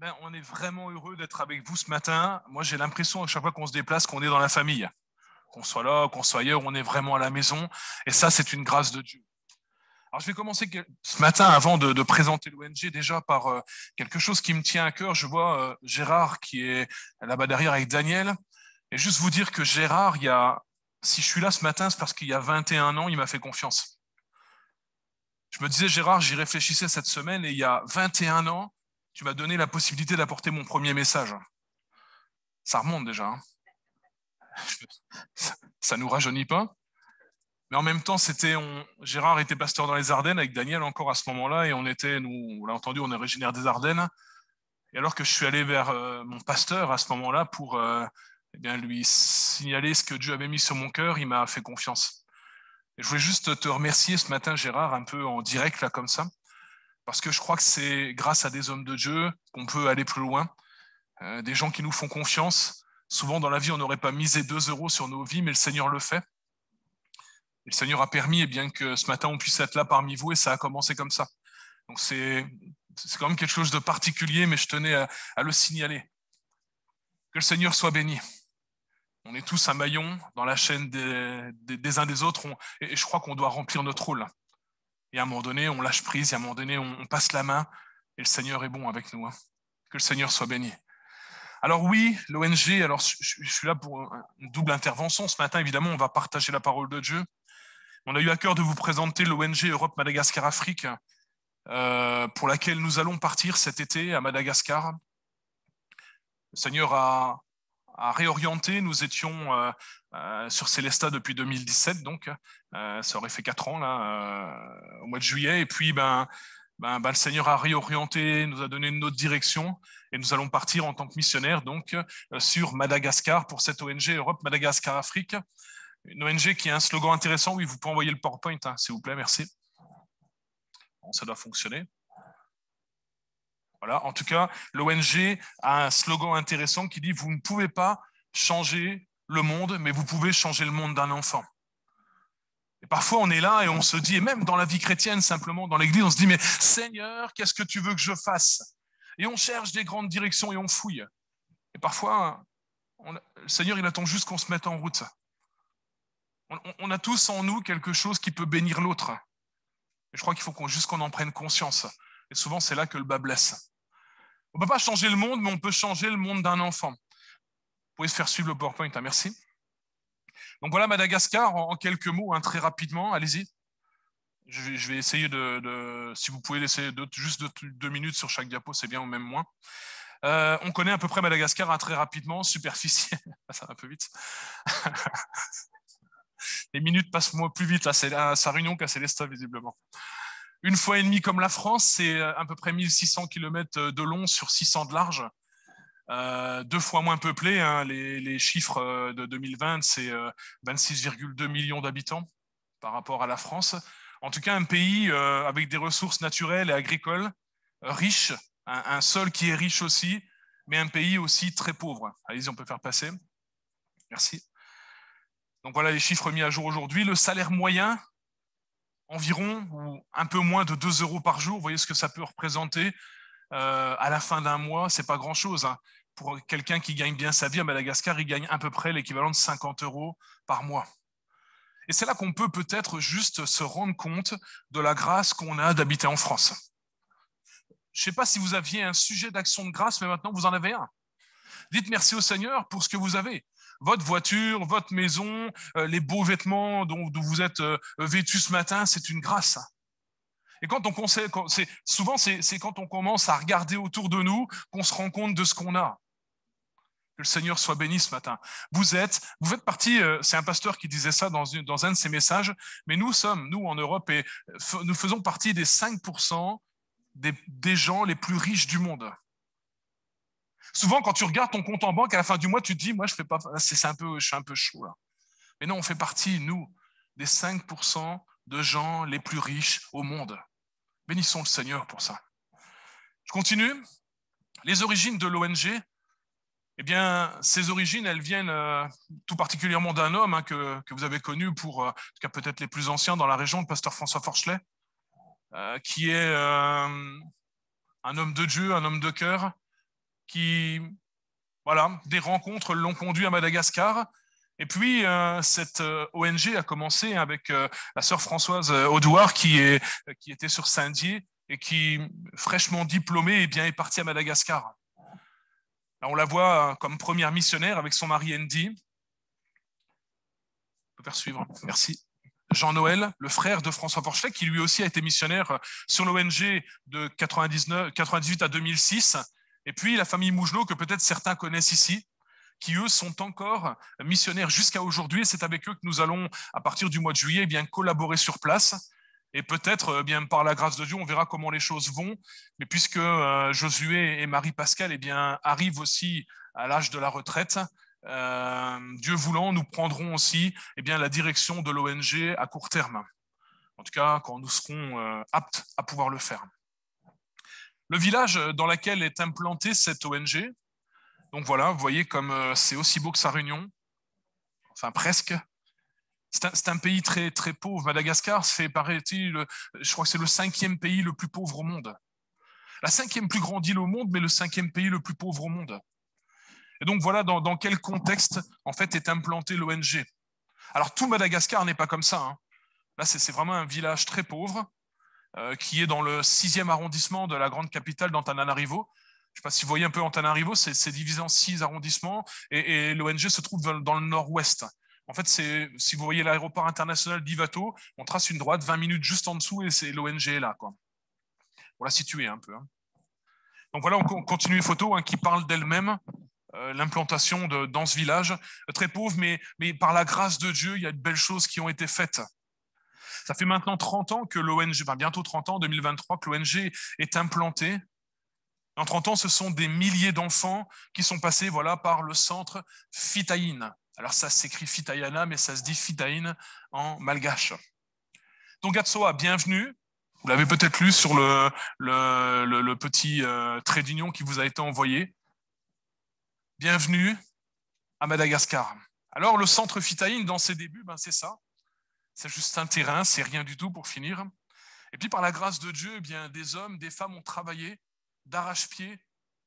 Ben, on est vraiment heureux d'être avec vous ce matin. Moi, j'ai l'impression à chaque fois qu'on se déplace qu'on est dans la famille. Qu'on soit là, qu'on soit ailleurs, on est vraiment à la maison. Et ça, c'est une grâce de Dieu. Alors, je vais commencer ce matin, avant de présenter l'ONG, déjà par quelque chose qui me tient à cœur. Je vois Gérard qui est là-bas derrière avec Daniel. Et juste vous dire que Gérard, si je suis là ce matin, c'est parce qu'il y a 21 ans, il m'a fait confiance. Je me disais, Gérard, j'y réfléchissais cette semaine et il y a 21 ans, tu m'as donné la possibilité d'apporter mon premier message. Ça remonte déjà. Hein. Ça nous rajeunit pas. Mais en même temps, Gérard était pasteur dans les Ardennes avec Daniel encore à ce moment-là, et on l'a entendu, on est originaire des Ardennes. Et alors que je suis allé vers mon pasteur à ce moment-là pour eh bien, lui signaler ce que Dieu avait mis sur mon cœur, il m'a fait confiance. Et je voulais juste te remercier ce matin, Gérard, un peu en direct là comme ça, parce que je crois que c'est grâce à des hommes de Dieu qu'on peut aller plus loin, des gens qui nous font confiance. Souvent dans la vie, on n'aurait pas misé 2 euros sur nos vies, mais le Seigneur le fait. Et le Seigneur a permis bien que ce matin, on puisse être là parmi vous, et ça a commencé comme ça. Donc c'est quand même quelque chose de particulier, mais je tenais à le signaler. Que le Seigneur soit béni. On est tous un maillon dans la chaîne des uns des autres, et je crois qu'on doit remplir notre rôle. Et à un moment donné, on lâche prise, et à un moment donné, on passe la main, et le Seigneur est bon avec nous. Hein. Que le Seigneur soit béni. Alors oui, l'ONG, alors je suis là pour une double intervention. Ce matin, évidemment, on va partager la parole de Dieu. On a eu à cœur de vous présenter l'ONG Europe Madagascar Afrique, pour laquelle nous allons partir cet été à Madagascar. Le Seigneur a réorienté. Nous étions sur Célestat depuis 2017, donc ça aurait fait 4 ans là, au mois de juillet. Et puis, le Seigneur a réorienté, nous a donné une autre direction, et nous allons partir en tant que missionnaires donc sur Madagascar pour cette ONG Europe Madagascar Afrique. Une ONG qui a un slogan intéressant. Oui, vous pouvez envoyer le PowerPoint, hein, s'il vous plaît, merci. Bon, ça doit fonctionner. Voilà. En tout cas, l'ONG a un slogan intéressant qui dit « Vous ne pouvez pas changer le monde, mais vous pouvez changer le monde d'un enfant ». Et parfois, on est là et on se dit, et même dans la vie chrétienne, simplement dans l'église, on se dit « Mais Seigneur, qu'est-ce que tu veux que je fasse ?» Et on cherche des grandes directions et on fouille. Et parfois, le Seigneur, il attend juste qu'on se mette en route. On a tous en nous quelque chose qui peut bénir l'autre. Et je crois qu'il faut qu'on en prenne conscience. Et souvent, c'est là que le bas blesse. On ne peut pas changer le monde, mais on peut changer le monde d'un enfant. Vous pouvez se faire suivre le PowerPoint, hein, merci. Donc voilà Madagascar, en quelques mots, hein, très rapidement, allez-y. Je vais essayer si vous pouvez laisser juste 2 minutes sur chaque diapo, c'est bien, ou même moins. On connaît à peu près Madagascar, hein, très rapidement, superficie, ça va un peu vite. Les minutes passent plus vite, là, c'est à sa réunion qu'à Célestat, visiblement. 1,5 fois comme la France, c'est à peu près 1600 km de long sur 600 de large. 2 fois moins peuplé, hein, les chiffres de 2020, c'est 26,2 millions d'habitants par rapport à la France. En tout cas, un pays avec des ressources naturelles et agricoles riches, un sol qui est riche aussi, mais un pays aussi très pauvre. Allez-y, on peut faire passer. Merci. Donc voilà les chiffres mis à jour aujourd'hui. Le salaire moyen, environ, ou un peu moins de 2 euros par jour. Vous voyez ce que ça peut représenter à la fin d'un mois, c'est pas grand-chose. Hein. Pour quelqu'un qui gagne bien sa vie à Madagascar, il gagne à peu près l'équivalent de 50 euros par mois. Et c'est là qu'on peut peut-être juste se rendre compte de la grâce qu'on a d'habiter en France. Je ne sais pas si vous aviez un sujet d'action de grâce, mais maintenant vous en avez un. Dites merci au Seigneur pour ce que vous avez. Votre voiture, votre maison, les beaux vêtements dont vous êtes vêtus ce matin, c'est une grâce. Et souvent, c'est quand on commence à regarder autour de nous qu'on se rend compte de ce qu'on a. Que le Seigneur soit béni ce matin. Vous faites partie, c'est un pasteur qui disait ça dans un de ses messages, mais nous en Europe, et nous faisons partie des 5% des gens les plus riches du monde. Souvent, quand tu regardes ton compte en banque à la fin du mois, tu te dis, moi, je suis un peu chaud là. Mais non, on fait partie, nous, des 5% de gens les plus riches au monde. Bénissons le Seigneur pour ça. Je continue. Les origines de l'ONG, eh bien, ces origines, elles viennent tout particulièrement d'un homme que vous avez connu en tout cas peut-être les plus anciens dans la région, le pasteur François Forchelet, qui est un homme de Dieu, un homme de cœur, qui, voilà, des rencontres l'ont conduit à Madagascar. Et puis, cette ONG a commencé avec la sœur Françoise Audouard, qui était sur Saint-Dié et qui, fraîchement diplômée, est partie à Madagascar. Là, on la voit comme première missionnaire avec son mari Andy. On peut faire suivre, merci. Jean-Noël, le frère de François Forchelet, qui lui aussi a été missionnaire sur l'ONG de 98 à 2006. Et puis la famille Mougelot, que peut-être certains connaissent ici, qui eux sont encore missionnaires jusqu'à aujourd'hui. Et c'est avec eux que nous allons, à partir du mois de juillet, collaborer sur place. Et peut-être, par la grâce de Dieu, on verra comment les choses vont. Mais puisque Josué et Marie-Pascale arrivent aussi à l'âge de la retraite, Dieu voulant, nous prendrons aussi la direction de l'ONG à court terme. En tout cas, quand nous serons aptes à pouvoir le faire. Le village dans lequel est implantée cette ONG, donc voilà, vous voyez comme c'est aussi beau que sa Réunion, enfin presque. C'est un pays très, très pauvre. Madagascar, paraît-il, je crois que c'est le 5e pays le plus pauvre au monde. La 5e plus grande île au monde, mais le 5e pays le plus pauvre au monde. Et donc voilà dans quel contexte en fait est implantée l'ONG. Alors tout Madagascar n'est pas comme ça. Hein. Là, c'est vraiment un village très pauvre qui est dans le 6e arrondissement de la grande capitale d'Antananarivo. Je ne sais pas si vous voyez un peu Antananarivo, c'est divisé en 6 arrondissements et l'ONG se trouve dans le nord-ouest. En fait, si vous voyez l'aéroport international d'Ivato, on trace une droite 20 minutes juste en dessous et c'est l'ONG est là, quoi. Pour la situer un peu. Hein. Donc voilà, on continue les photos qui parlent d'elles-mêmes. L'implantation dans ce village, très pauvre, mais par la grâce de Dieu, il y a de belles choses qui ont été faites. Ça fait maintenant 30 ans que l'ONG, enfin bientôt 30 ans, 2023, que l'ONG est implantée. En 30 ans, ce sont des milliers d'enfants qui sont passés par le centre Fitaïn. Alors ça s'écrit Fitayana, mais ça se dit Fitaïn en malgache. Donc Gatsoa, bienvenue. Vous l'avez peut-être lu sur le petit trait d'union qui vous a été envoyé. Bienvenue à Madagascar. Alors, le centre Fitaïn, dans ses débuts, c'est ça. C'est juste un terrain, c'est rien du tout pour finir. Et puis, par la grâce de Dieu, des hommes, des femmes ont travaillé d'arrache-pied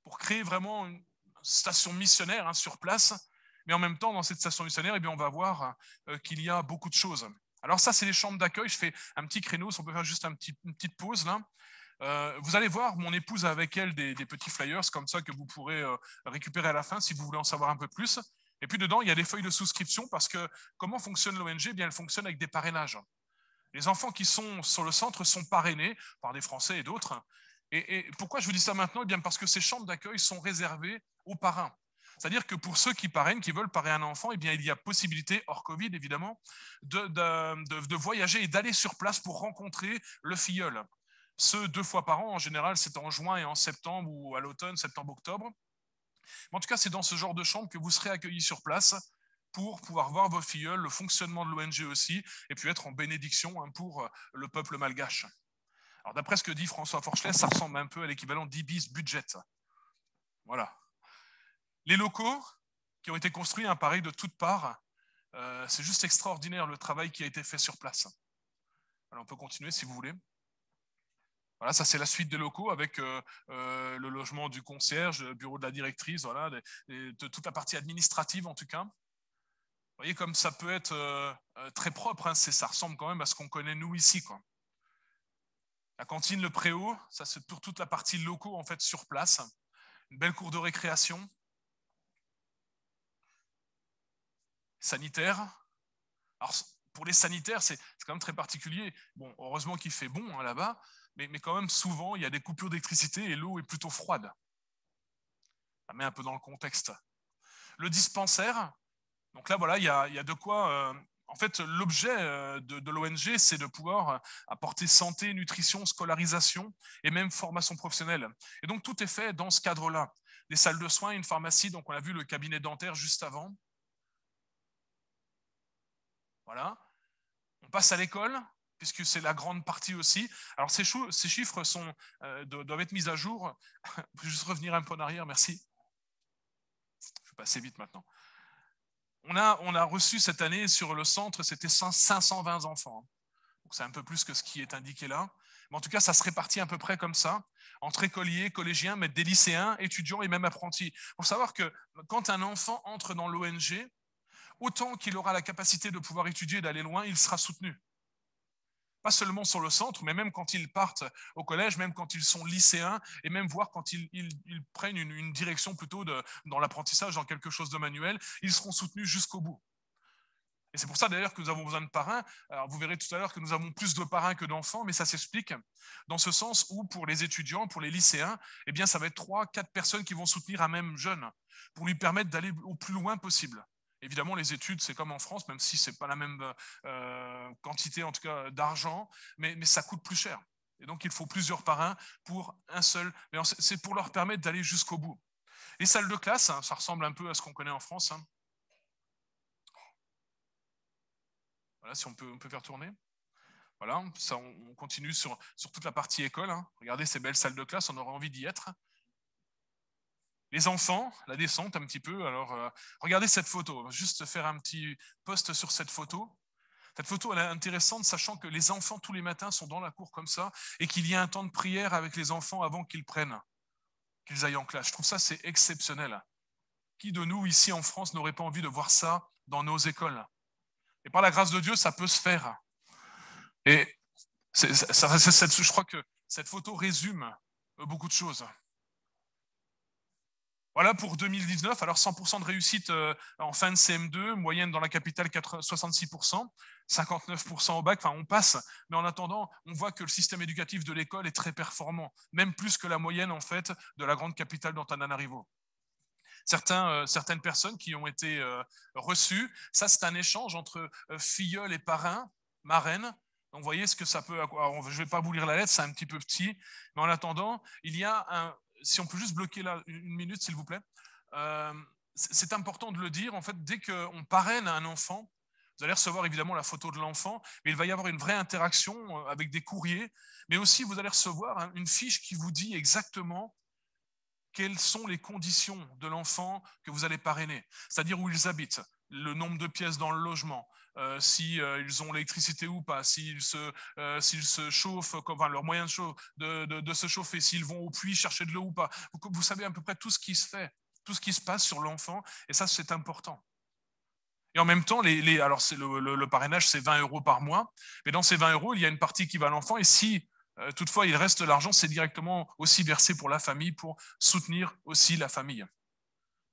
pour créer vraiment une station missionnaire sur place. Mais en même temps, dans cette station missionnaire, on va voir qu'il y a beaucoup de choses. Alors ça, c'est les chambres d'accueil. Je fais un petit créneau, si on peut faire juste une petite pause là. Vous allez voir, mon épouse a avec elle des petits flyers comme ça que vous pourrez récupérer à la fin si vous voulez en savoir un peu plus. Et puis dedans, il y a des feuilles de souscription parce que comment fonctionne l'ONG ? Elle fonctionne avec des parrainages. Les enfants qui sont sur le centre sont parrainés par des Français et d'autres. Et pourquoi je vous dis ça maintenant ? Parce que ces chambres d'accueil sont réservées aux parrains. C'est-à-dire que pour ceux qui parrainent, qui veulent parrainer un enfant, il y a possibilité, hors Covid évidemment, de voyager et d'aller sur place pour rencontrer le filleul. Ce 2 fois par an, en général, c'est en juin et en septembre ou à l'automne, septembre-octobre. En tout cas, c'est dans ce genre de chambre que vous serez accueillis sur place pour pouvoir voir vos filleuls, le fonctionnement de l'ONG aussi, et puis être en bénédiction pour le peuple malgache. Alors, d'après ce que dit François Forchelet, ça ressemble un peu à l'équivalent d'Ibis Budget. Voilà. Les locaux qui ont été construits, pareil, de toutes parts, c'est juste extraordinaire le travail qui a été fait sur place. Alors, on peut continuer si vous voulez. Voilà, ça c'est la suite des locaux avec le logement du concierge, le bureau de la directrice, voilà, de toute la partie administrative en tout cas. Vous voyez comme ça peut être très propre, ça ressemble quand même à ce qu'on connaît nous ici, quoi. La cantine, le préau, ça c'est pour toute la partie locaux en fait sur place. Une belle cour de récréation. Sanitaire. Alors pour les sanitaires, c'est quand même très particulier. Bon, heureusement qu'il fait bon là-bas. Mais quand même, souvent, il y a des coupures d'électricité et l'eau est plutôt froide. Ça met un peu dans le contexte. Le dispensaire, donc là, voilà, il y a de quoi... en fait, l'objet de l'ONG, c'est de pouvoir apporter santé, nutrition, scolarisation et même formation professionnelle. Et donc, tout est fait dans ce cadre-là. Des salles de soins, une pharmacie, donc on a vu le cabinet dentaire juste avant. Voilà. On passe à l'école, puisque c'est la grande partie aussi. Alors, ces chiffres doivent être mis à jour. Je vais juste revenir un peu en arrière, merci. Je vais passer vite maintenant. On a reçu cette année sur le centre, c'était 520 enfants. Donc, c'est un peu plus que ce qui est indiqué là. Mais en tout cas, ça se répartit à peu près comme ça, entre écoliers, collégiens, mais des lycéens, étudiants et même apprentis. Il faut savoir que quand un enfant entre dans l'ONG, autant qu'il aura la capacité de pouvoir étudier et d'aller loin, il sera soutenu. Pas seulement sur le centre, mais même quand ils partent au collège, même quand ils sont lycéens, et même voir quand ils prennent une direction plutôt dans l'apprentissage, dans quelque chose de manuel, ils seront soutenus jusqu'au bout. Et c'est pour ça d'ailleurs que nous avons besoin de parrains. Alors vous verrez tout à l'heure que nous avons plus de parrains que d'enfants, mais ça s'explique dans ce sens où pour les étudiants, pour les lycéens, eh bien ça va être 3, 4 personnes qui vont soutenir un même jeune pour lui permettre d'aller au plus loin possible. Évidemment, les études, c'est comme en France, même si ce n'est pas la même quantité, en tout cas, d'argent, mais ça coûte plus cher. Et donc, il faut plusieurs parrains pour un seul. Mais c'est pour leur permettre d'aller jusqu'au bout. Les salles de classe, hein, ça ressemble un peu à ce qu'on connaît en France. Hein. Voilà, si on peut faire tourner. Voilà, ça, on continue sur toute la partie école. Hein. Regardez ces belles salles de classe, on aurait envie d'y être. Les enfants, la descente un petit peu. Alors, regardez cette photo. On va juste faire un petit post sur cette photo. Cette photo, elle est intéressante, sachant que les enfants, tous les matins, sont dans la cour comme ça, et qu'il y a un temps de prière avec les enfants avant qu'ils prennent, qu'ils aillent en classe. Je trouve ça, c'est exceptionnel. Qui de nous, ici en France, n'aurait pas envie de voir ça dans nos écoles? Et par la grâce de Dieu, ça peut se faire. Et je crois que cette photo résume beaucoup de choses. Voilà pour 2019. Alors 100% de réussite en fin de CM2, moyenne dans la capitale 66%, 59% au bac. Enfin, on passe, mais en attendant, on voit que le système éducatif de l'école est très performant, même plus que la moyenne en fait de la grande capitale d'Antananarivo. Certaines personnes qui ont été reçues, ça c'est un échange entre filleul et parrain, marraine. Donc vous voyez ce que ça peut. Alors, je ne vais pas vous lire la lettre, c'est un petit peu petit, mais en attendant, il y a un. Si on peut juste bloquer là une minute, s'il vous plaît. C'est important de le dire. En fait, dès qu'on parraine un enfant, vous allez recevoir évidemment la photo de l'enfant, mais il va y avoir une vraie interaction avec des courriers, mais aussi vous allez recevoir une fiche qui vous dit exactement quelles sont les conditions de l'enfant que vous allez parrainer, c'est-à-dire où ils habitent, le nombre de pièces dans le logement, si ils ont l'électricité ou pas, s'ils se chauffent, enfin, leur moyen de se chauffer, s'ils vont au puits chercher de l'eau ou pas. Vous savez à peu près tout ce qui se fait, tout ce qui se passe sur l'enfant, et ça c'est important. Et en même temps, alors le parrainage c'est 20 € par mois, mais dans ces 20 €, il y a une partie qui va à l'enfant, et si toutefois, il reste de l'argent, c'est directement aussi versé pour la famille, pour soutenir aussi la famille.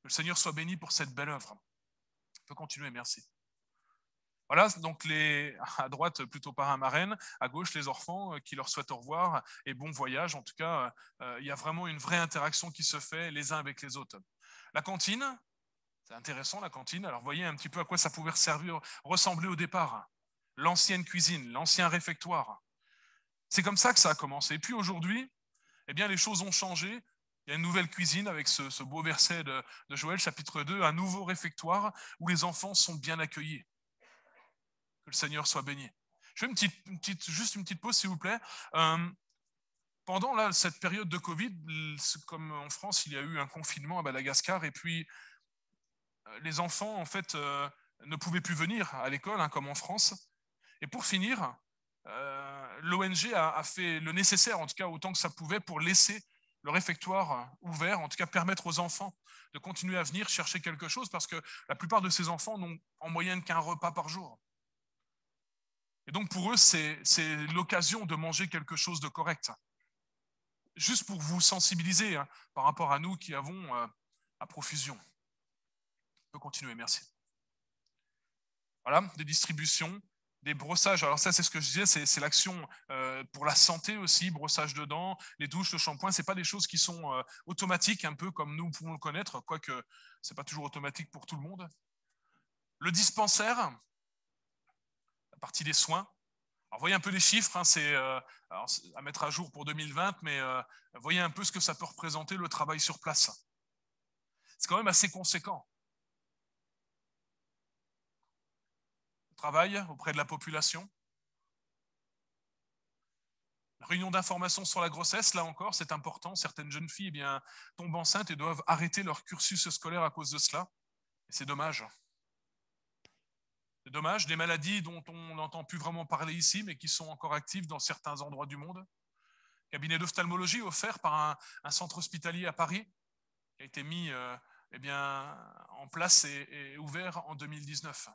Que le Seigneur soit béni pour cette belle œuvre. On peut continuer, merci. Voilà, donc à droite, plutôt parrain marraine, à gauche, les enfants qui leur souhaitent au revoir et bon voyage. En tout cas, il y a vraiment une vraie interaction qui se fait les uns avec les autres. La cantine, c'est intéressant, la cantine. Alors, voyez un petit peu à quoi ça pouvait ressembler au départ. L'ancienne cuisine, l'ancien réfectoire. C'est comme ça que ça a commencé. Et puis aujourd'hui, eh bien, les choses ont changé. Il y a une nouvelle cuisine avec ce beau verset de Joël, chapitre 2, un nouveau réfectoire où les enfants sont bien accueillis. Que le Seigneur soit béni. Je fais juste une petite pause, s'il vous plaît. Pendant cette période de Covid, comme en France, il y a eu un confinement à Madagascar, et puis les enfants, en fait, ne pouvaient plus venir à l'école, hein, comme en France. Et pour finir, l'ONG a fait le nécessaire, en tout cas autant que ça pouvait, pour laisser le réfectoire ouvert, en tout cas permettre aux enfants de continuer à venir chercher quelque chose, parce que la plupart de ces enfants n'ont en moyenne qu'un repas par jour. Et donc pour eux, c'est l'occasion de manger quelque chose de correct. Juste pour vous sensibiliser hein, par rapport à nous qui avons à profusion. On peut continuer, merci. Voilà, des distributions, des brossages. Alors ça, c'est ce que je disais, c'est l'action pour la santé aussi, brossage de dents, les douches, le shampoing. C'est pas des choses qui sont automatiques, un peu comme nous pouvons le connaître, quoique c'est pas toujours automatique pour tout le monde. Le dispensaire, la partie des soins. Alors voyez un peu les chiffres, hein, c'est à mettre à jour pour 2020, mais voyez un peu ce que ça peut représenter le travail sur place. C'est quand même assez conséquent. Travail auprès de la population. Réunion d'information sur la grossesse, là encore, c'est important. Certaines jeunes filles tombent enceintes et doivent arrêter leur cursus scolaire à cause de cela. Et c'est dommage. C'est dommage, des maladies dont on n'entend plus vraiment parler ici, mais qui sont encore actives dans certains endroits du monde. cabinet d'ophtalmologie offert par un centre hospitalier à Paris, qui a été mis en place et ouvert en 2019.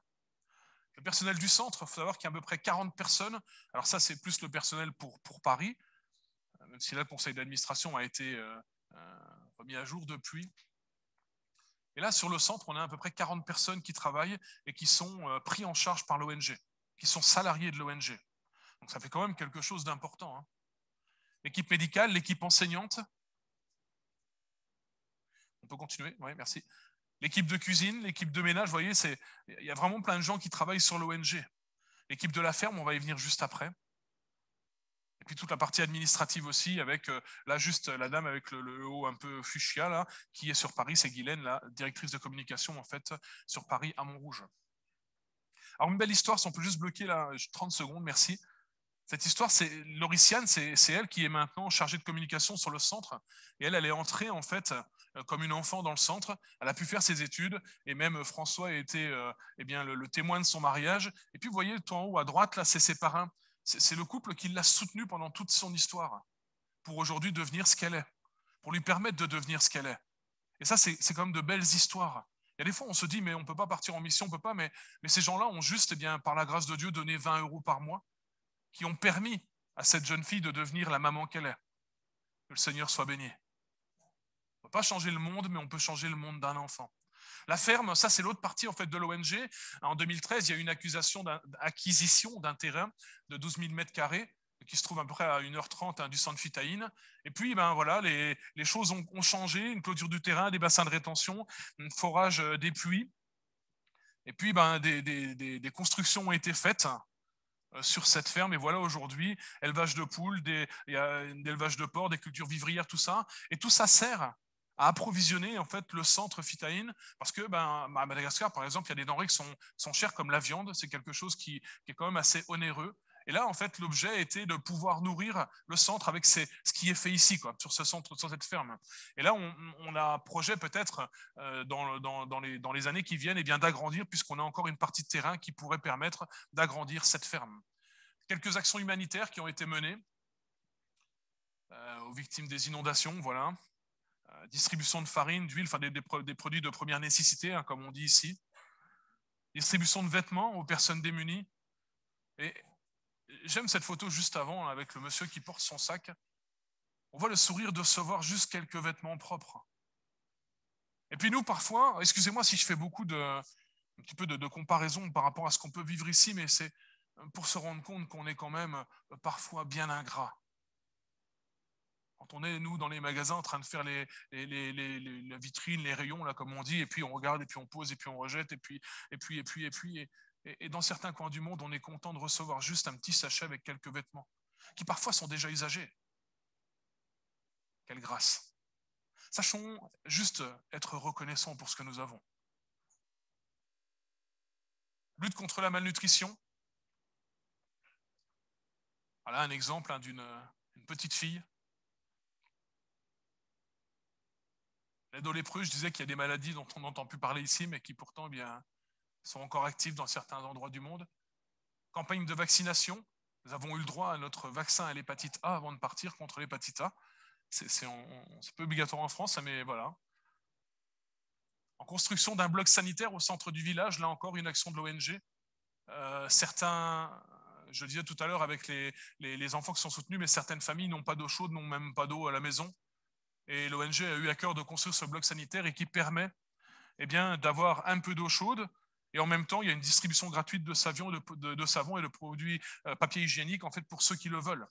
Le personnel du centre, il faut savoir qu'il y a à peu près 40 personnes. Alors ça, c'est plus le personnel pour Paris, même si là, le conseil d'administration a été remis à jour depuis. Et là, sur le centre, on a à peu près 40 personnes qui travaillent et qui sont pris en charge par l'ONG, qui sont salariés de l'ONG. Donc ça fait quand même quelque chose d'important. Hein. L'équipe médicale, l'équipe enseignante. On peut continuer, oui, merci. L'équipe de cuisine, l'équipe de ménage, vous voyez, il y a vraiment plein de gens qui travaillent sur l'ONG. L'équipe de la ferme, on va y venir juste après. Et puis toute la partie administrative aussi, avec là juste la dame avec le haut un peu fuchsia, là, qui est sur Paris, c'est Guylaine, la directrice de communication en fait, sur Paris à Montrouge. Alors une belle histoire, si on peut juste bloquer là 30 secondes, merci. Cette histoire, c'est Lauriciane, c'est elle qui est maintenant chargée de communication sur le centre. Et elle est entrée en fait comme une enfant dans le centre. Elle a pu faire ses études et même François a été le témoin de son mariage. Et puis vous voyez tout en haut à droite, là, c'est ses parrains. C'est le couple qui l'a soutenue pendant toute son histoire pour aujourd'hui devenir ce qu'elle est, pour lui permettre de devenir ce qu'elle est. Et ça, c'est quand même de belles histoires. Il y a des fois, on se dit, mais on ne peut pas partir en mission, on peut pas, mais ces gens-là ont juste, par la grâce de Dieu, donné 20 € par mois, qui ont permis à cette jeune fille de devenir la maman qu'elle est. Que le Seigneur soit béni. On ne peut pas changer le monde, mais on peut changer le monde d'un enfant. La ferme, ça c'est l'autre partie en fait de l'ONG. En 2013, il y a eu une accusation d'acquisition d'un terrain de 12 000 m² qui se trouve à peu près à 1h30 du centre Fitaïne. Et puis, voilà, les choses ont changé. Une clôture du terrain, des bassins de rétention, un forage des pluies. Et puis, des constructions ont été faites sur cette ferme. Et voilà, aujourd'hui, élevage de poules, il y a élevage de porcs, des cultures vivrières, tout ça. Et tout ça sert à approvisionner en fait le centre Fitaïne, parce que à Madagascar, par exemple, il y a des denrées qui sont chères comme la viande. C'est quelque chose qui est quand même assez onéreux. Et là, en fait, l'objet était de pouvoir nourrir le centre avec ce qui est fait ici, quoi, sur ce centre, sur cette ferme. Et là, on a projet peut-être dans les années qui viennent d'agrandir, puisqu'on a encore une partie de terrain qui pourrait permettre d'agrandir cette ferme. Quelques actions humanitaires qui ont été menées aux victimes des inondations, voilà. Distribution de farine, d'huile, enfin des produits de première nécessité, hein, comme on dit ici. Distribution de vêtements aux personnes démunies. Et j'aime cette photo juste avant, là, avec le monsieur qui porte son sac. On voit le sourire de recevoir juste quelques vêtements propres. Et puis nous, parfois, excusez-moi si je fais beaucoup un petit peu de comparaison par rapport à ce qu'on peut vivre ici, mais c'est pour se rendre compte qu'on est quand même parfois bien ingrat. Quand on est, nous, dans les magasins, en train de faire les vitrines, les rayons, là, comme on dit, et puis on regarde, et puis on pose, et puis on rejette, et dans certains coins du monde, on est content de recevoir juste un petit sachet avec quelques vêtements, qui parfois sont déjà usagés. Quelle grâce! Sachons juste être reconnaissants pour ce que nous avons. Lutte contre la malnutrition. Voilà un exemple d'une petite fille. L'aide aux lépreux, je disais qu'il y a des maladies dont on n'entend plus parler ici, mais qui pourtant sont encore actives dans certains endroits du monde. Campagne de vaccination. Nous avons eu le droit à notre vaccin à l'hépatite A avant de partir contre l'hépatite A. C'est peu obligatoire en France, mais voilà. En construction d'un bloc sanitaire au centre du village, là encore une action de l'ONG. Certains, je le disais tout à l'heure avec les enfants qui sont soutenus, mais certaines familles n'ont pas d'eau chaude, n'ont même pas d'eau à la maison. Et l'ONG a eu à cœur de construire ce bloc sanitaire et qui permet d'avoir un peu d'eau chaude. Et en même temps, il y a une distribution gratuite de savon et de produits papier hygiénique en fait, pour ceux qui le veulent.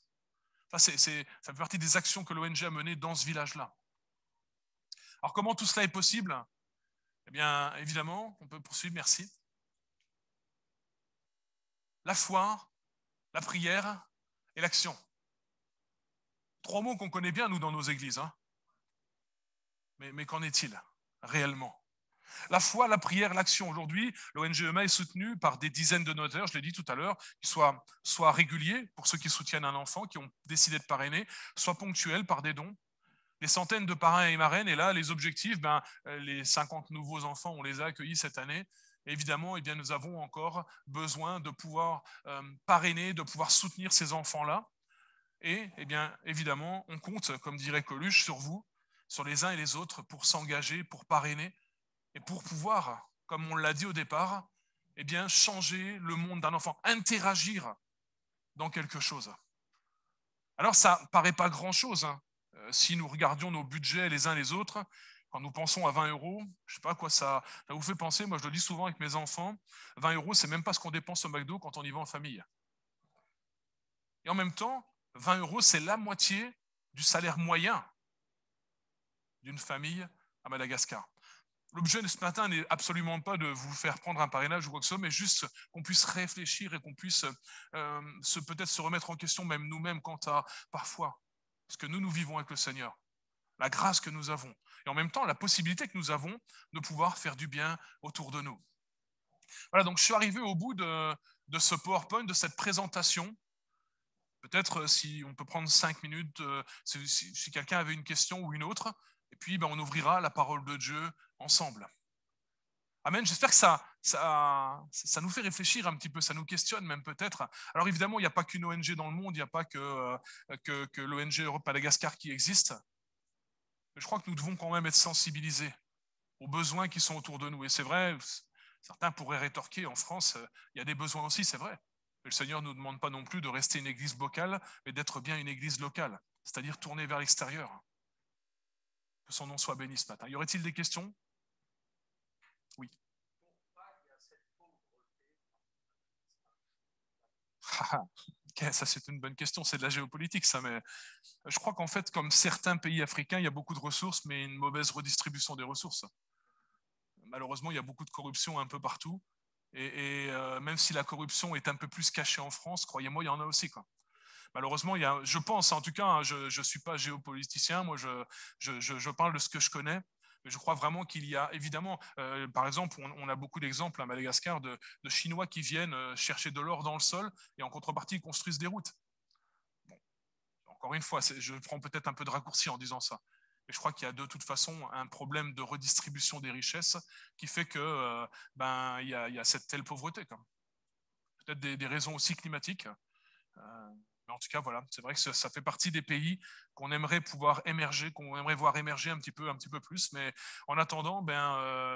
Ça fait partie des actions que l'ONG a menées dans ce village-là. Alors comment tout cela est possible? Eh bien, évidemment, on peut poursuivre, merci. La foi, la prière et l'action. 3 mots qu'on connaît bien, nous, dans nos églises. Hein. Mais qu'en est-il réellement? La foi, la prière, l'action. Aujourd'hui, l'ONG EMA est soutenue par des dizaines de donateurs, je l'ai dit tout à l'heure, qui soient réguliers, pour ceux qui soutiennent un enfant, qui ont décidé de parrainer, soit ponctuels par des dons. Des centaines de parrains et marraines, et là, les objectifs, les 50 nouveaux enfants, on les a accueillis cette année. Et évidemment, nous avons encore besoin de pouvoir parrainer, de pouvoir soutenir ces enfants-là. Et eh bien, évidemment, on compte, comme dirait Coluche, sur vous, sur les uns et les autres, pour s'engager, pour parrainer, et pour pouvoir, comme on l'a dit au départ, eh bien, changer le monde d'un enfant, interagir dans quelque chose. Alors, ça ne paraît pas grand-chose, hein. Si nous regardions nos budgets les uns les autres, quand nous pensons à 20 euros, je ne sais pas à quoi ça vous fait penser. Moi, je le dis souvent avec mes enfants, 20 euros, c'est même pas ce qu'on dépense au McDo quand on y va en famille. Et en même temps, 20 euros, c'est la moitié du salaire moyen d'une famille à Madagascar. L'objet de ce matin n'est absolument pas de vous faire prendre un parrainage ou quoi que ce soit, mais juste qu'on puisse réfléchir et qu'on puisse peut-être se remettre en question même nous-mêmes quant à parfois ce que nous vivons avec le Seigneur, la grâce que nous avons, et en même temps la possibilité que nous avons de pouvoir faire du bien autour de nous. Voilà, donc je suis arrivé au bout de ce PowerPoint, de cette présentation. Peut-être si on peut prendre 5 minutes, si quelqu'un avait une question ou une autre, et puis on ouvrira la parole de Dieu ensemble. Amen. J'espère que ça nous fait réfléchir un petit peu, ça nous questionne même peut-être. Alors évidemment, il n'y a pas qu'une ONG dans le monde, il n'y a pas que l'ONG Europe Madagascar qui existe. Mais je crois que nous devons quand même être sensibilisés aux besoins qui sont autour de nous. Et c'est vrai, certains pourraient rétorquer, en France, il y a des besoins aussi, c'est vrai. Mais le Seigneur ne nous demande pas non plus de rester une église locale, mais d'être bien une église locale, c'est-à-dire tournée vers l'extérieur. Que son nom soit béni ce matin. Y aurait-il des questions? Oui. Okay, ça c'est une bonne question, c'est de la géopolitique ça, mais je crois qu'en fait, comme certains pays africains, il y a beaucoup de ressources, mais une mauvaise redistribution des ressources. Malheureusement, il y a beaucoup de corruption un peu partout, et même si la corruption est un peu plus cachée en France, croyez-moi, il y en a aussi, quoi. Malheureusement, je pense, en tout cas, hein, je ne suis pas géopoliticien, moi je parle de ce que je connais, mais je crois vraiment qu'il y a, évidemment, par exemple, on a beaucoup d'exemples à Madagascar de Chinois qui viennent chercher de l'or dans le sol et en contrepartie, ils construisent des routes. Bon, encore une fois, je prends peut-être un peu de raccourci en disant ça. Mais je crois qu'il y a de toute façon un problème de redistribution des richesses qui fait que il y a cette telle pauvreté. Peut-être des raisons aussi climatiques. Mais en tout cas, voilà, c'est vrai que ça fait partie des pays qu'on aimerait pouvoir émerger, qu'on aimerait voir émerger un petit peu plus. Mais en attendant,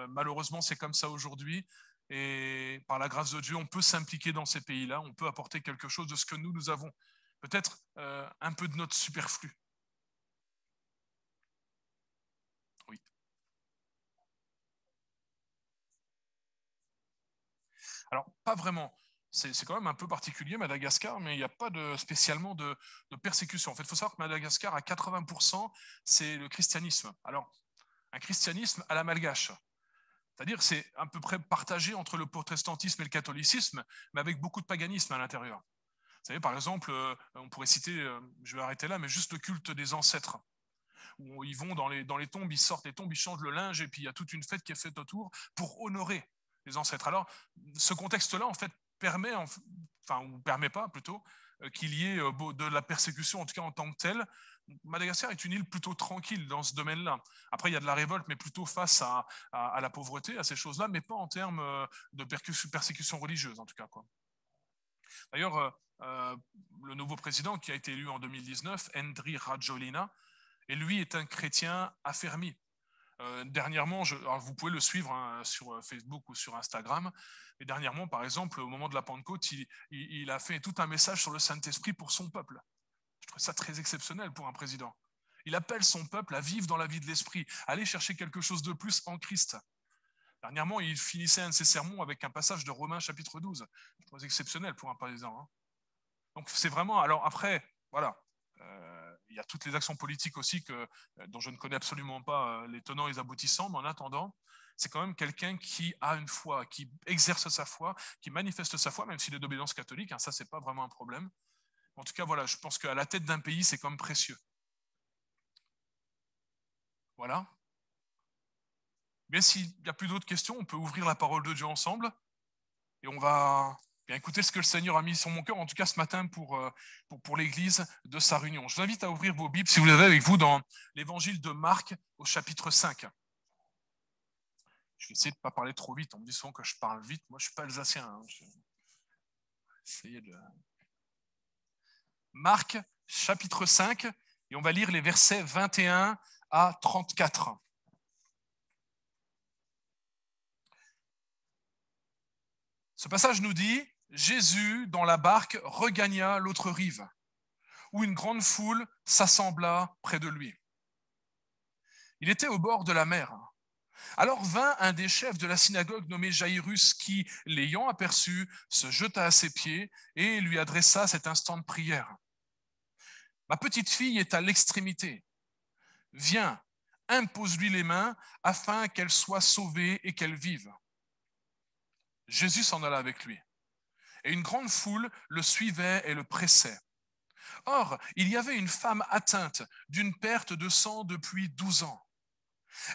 malheureusement, c'est comme ça aujourd'hui. Et par la grâce de Dieu, on peut s'impliquer dans ces pays-là, on peut apporter quelque chose de ce que nous avons. Peut-être un peu de notre superflu. Oui. Alors, pas vraiment. C'est quand même un peu particulier, Madagascar, mais il n'y a pas spécialement de persécution. En fait, il faut savoir que Madagascar, à 80%, c'est le christianisme. Alors, un christianisme à la malgache. C'est-à-dire que c'est à peu près partagé entre le protestantisme et le catholicisme, mais avec beaucoup de paganisme à l'intérieur. Vous savez, par exemple, on pourrait citer, je vais arrêter là, mais juste le culte des ancêtres, où ils vont dans les tombes, ils sortent les tombes, ils changent le linge, et puis il y a toute une fête qui est faite autour pour honorer les ancêtres. Alors, ce contexte-là, en fait, permet, ou permet pas plutôt, qu'il y ait de la persécution, en tout cas en tant que telle. Madagascar est une île plutôt tranquille dans ce domaine-là. Après, il y a de la révolte, mais plutôt face à la pauvreté, à ces choses-là, mais pas en termes de persécution religieuse, en tout cas, quoi. D'ailleurs, le nouveau président qui a été élu en 2019, Andry Rajoelina, et lui est un chrétien affermi. Dernièrement, alors vous pouvez le suivre hein, sur Facebook ou sur Instagram, et dernièrement, par exemple, au moment de la Pentecôte, il a fait tout un message sur le Saint-Esprit pour son peuple. Je trouve ça très exceptionnel pour un président. Il appelle son peuple à vivre dans la vie de l'Esprit, à aller chercher quelque chose de plus en Christ. Dernièrement, il finissait un de ses sermons avec un passage de Romains chapitre 12. Je trouve ça exceptionnel pour un président. Hein. Donc c'est vraiment... Alors après, voilà, il y a toutes les actions politiques aussi dont je ne connais absolument pas les tenants et les aboutissants, mais en attendant, c'est quand même quelqu'un qui a une foi, qui exerce sa foi, qui manifeste sa foi, même s'il est d'obédience catholique, hein, ça c'est pas vraiment un problème. En tout cas, voilà, je pense qu'à la tête d'un pays, c'est quand même précieux. Voilà. Mais s'il n'y a plus d'autres questions, on peut ouvrir la parole de Dieu ensemble et on va bien écouter ce que le Seigneur a mis sur mon cœur, en tout cas ce matin pour l'Église de sa réunion. Je vous invite à ouvrir vos Bibles, si vous l'avez avec vous, dans l'Évangile de Marc au chapitre 5. Je vais essayer de ne pas parler trop vite. On me dit souvent que je parle vite. Moi, je ne suis pas alsacien. Hein. Je vais essayer de... Marc, chapitre 5, et on va lire les versets 21 à 34. Ce passage nous dit, Jésus, dans la barque, regagna l'autre rive, où une grande foule s'assembla près de lui. Il était au bord de la mer. Alors vint un des chefs de la synagogue nommé Jaïrus qui, l'ayant aperçu, se jeta à ses pieds et lui adressa cet instant de prière. Ma petite fille est à l'extrémité. Viens, impose-lui les mains afin qu'elle soit sauvée et qu'elle vive. Jésus s'en alla avec lui. Et une grande foule le suivait et le pressait. Or, il y avait une femme atteinte d'une perte de sang depuis 12 ans.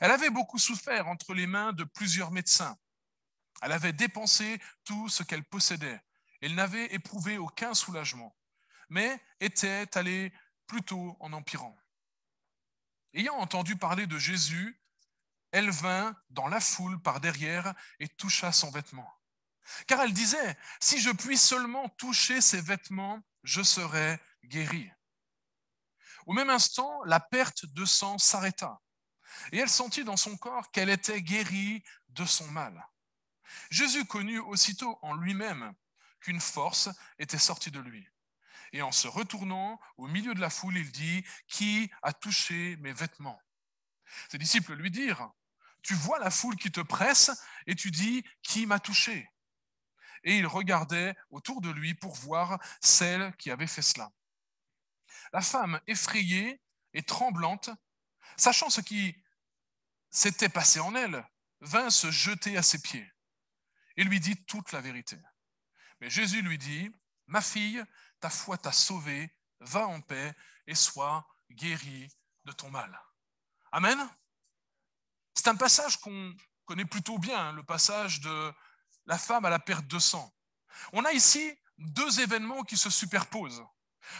Elle avait beaucoup souffert entre les mains de plusieurs médecins. Elle avait dépensé tout ce qu'elle possédait. Elle n'avait éprouvé aucun soulagement, mais était allée plutôt en empirant. Ayant entendu parler de Jésus, elle vint dans la foule par derrière et toucha son vêtement. Car elle disait, si je puis seulement toucher ses vêtements, je serai guérie. Au même instant, la perte de sang s'arrêta et elle sentit dans son corps qu'elle était guérie de son mal. Jésus connut aussitôt en lui-même qu'une force était sortie de lui. Et en se retournant au milieu de la foule, il dit, qui a touché mes vêtements? Ses disciples lui dirent, tu vois la foule qui te presse et tu dis, qui m'a touché? Et il regardait autour de lui pour voir celle qui avait fait cela. La femme, effrayée et tremblante, sachant ce qui s'était passé en elle, vint se jeter à ses pieds et lui dit toute la vérité. Mais Jésus lui dit, ma fille, ta foi t'a sauvée, va en paix et sois guérie de ton mal. Amen. C'est un passage qu'on connaît plutôt bien, le passage de la femme à la perte de sang. On a ici deux événements qui se superposent.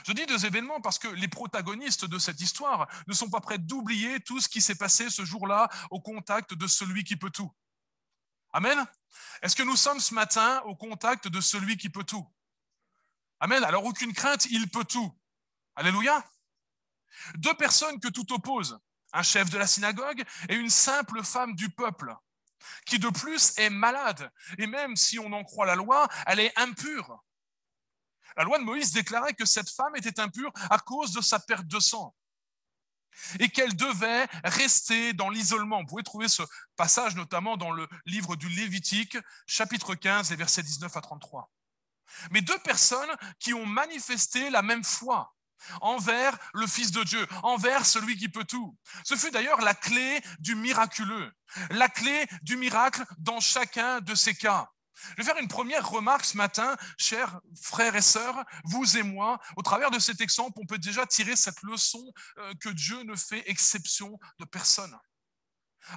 Je dis deux événements parce que les protagonistes de cette histoire ne sont pas prêts d'oublier tout ce qui s'est passé ce jour-là au contact de celui qui peut tout. Amen. Est-ce que nous sommes ce matin au contact de celui qui peut tout? Amen. Alors aucune crainte, il peut tout. Alléluia. Deux personnes que tout oppose, un chef de la synagogue et une simple femme du peuple, qui de plus est malade. Et même si on en croit la loi, elle est impure. La loi de Moïse déclarait que cette femme était impure à cause de sa perte de sang et qu'elle devait rester dans l'isolement. Vous pouvez trouver ce passage notamment dans le livre du Lévitique, chapitre 15, et versets 19 à 33. Mais deux personnes qui ont manifesté la même foi envers le Fils de Dieu, envers celui qui peut tout. Ce fut d'ailleurs la clé du miraculeux, la clé du miracle dans chacun de ces cas. Je vais faire une première remarque ce matin, chers frères et sœurs, vous et moi. Au travers de cet exemple, on peut déjà tirer cette leçon que Dieu ne fait exception de personne.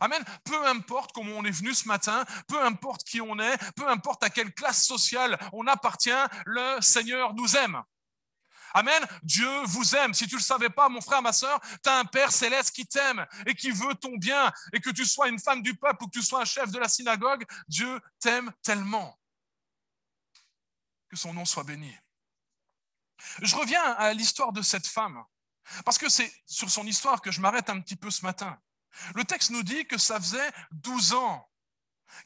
Amen. Peu importe comment on est venu ce matin, peu importe qui on est, peu importe à quelle classe sociale on appartient, le Seigneur nous aime. Amen. Dieu vous aime. Si tu ne le savais pas, mon frère, ma sœur, tu as un Père céleste qui t'aime et qui veut ton bien. Et que tu sois une femme du peuple ou que tu sois un chef de la synagogue, Dieu t'aime tellement. Que son nom soit béni. Je reviens à l'histoire de cette femme, parce que c'est sur son histoire que je m'arrête un petit peu ce matin. Le texte nous dit que ça faisait 12 ans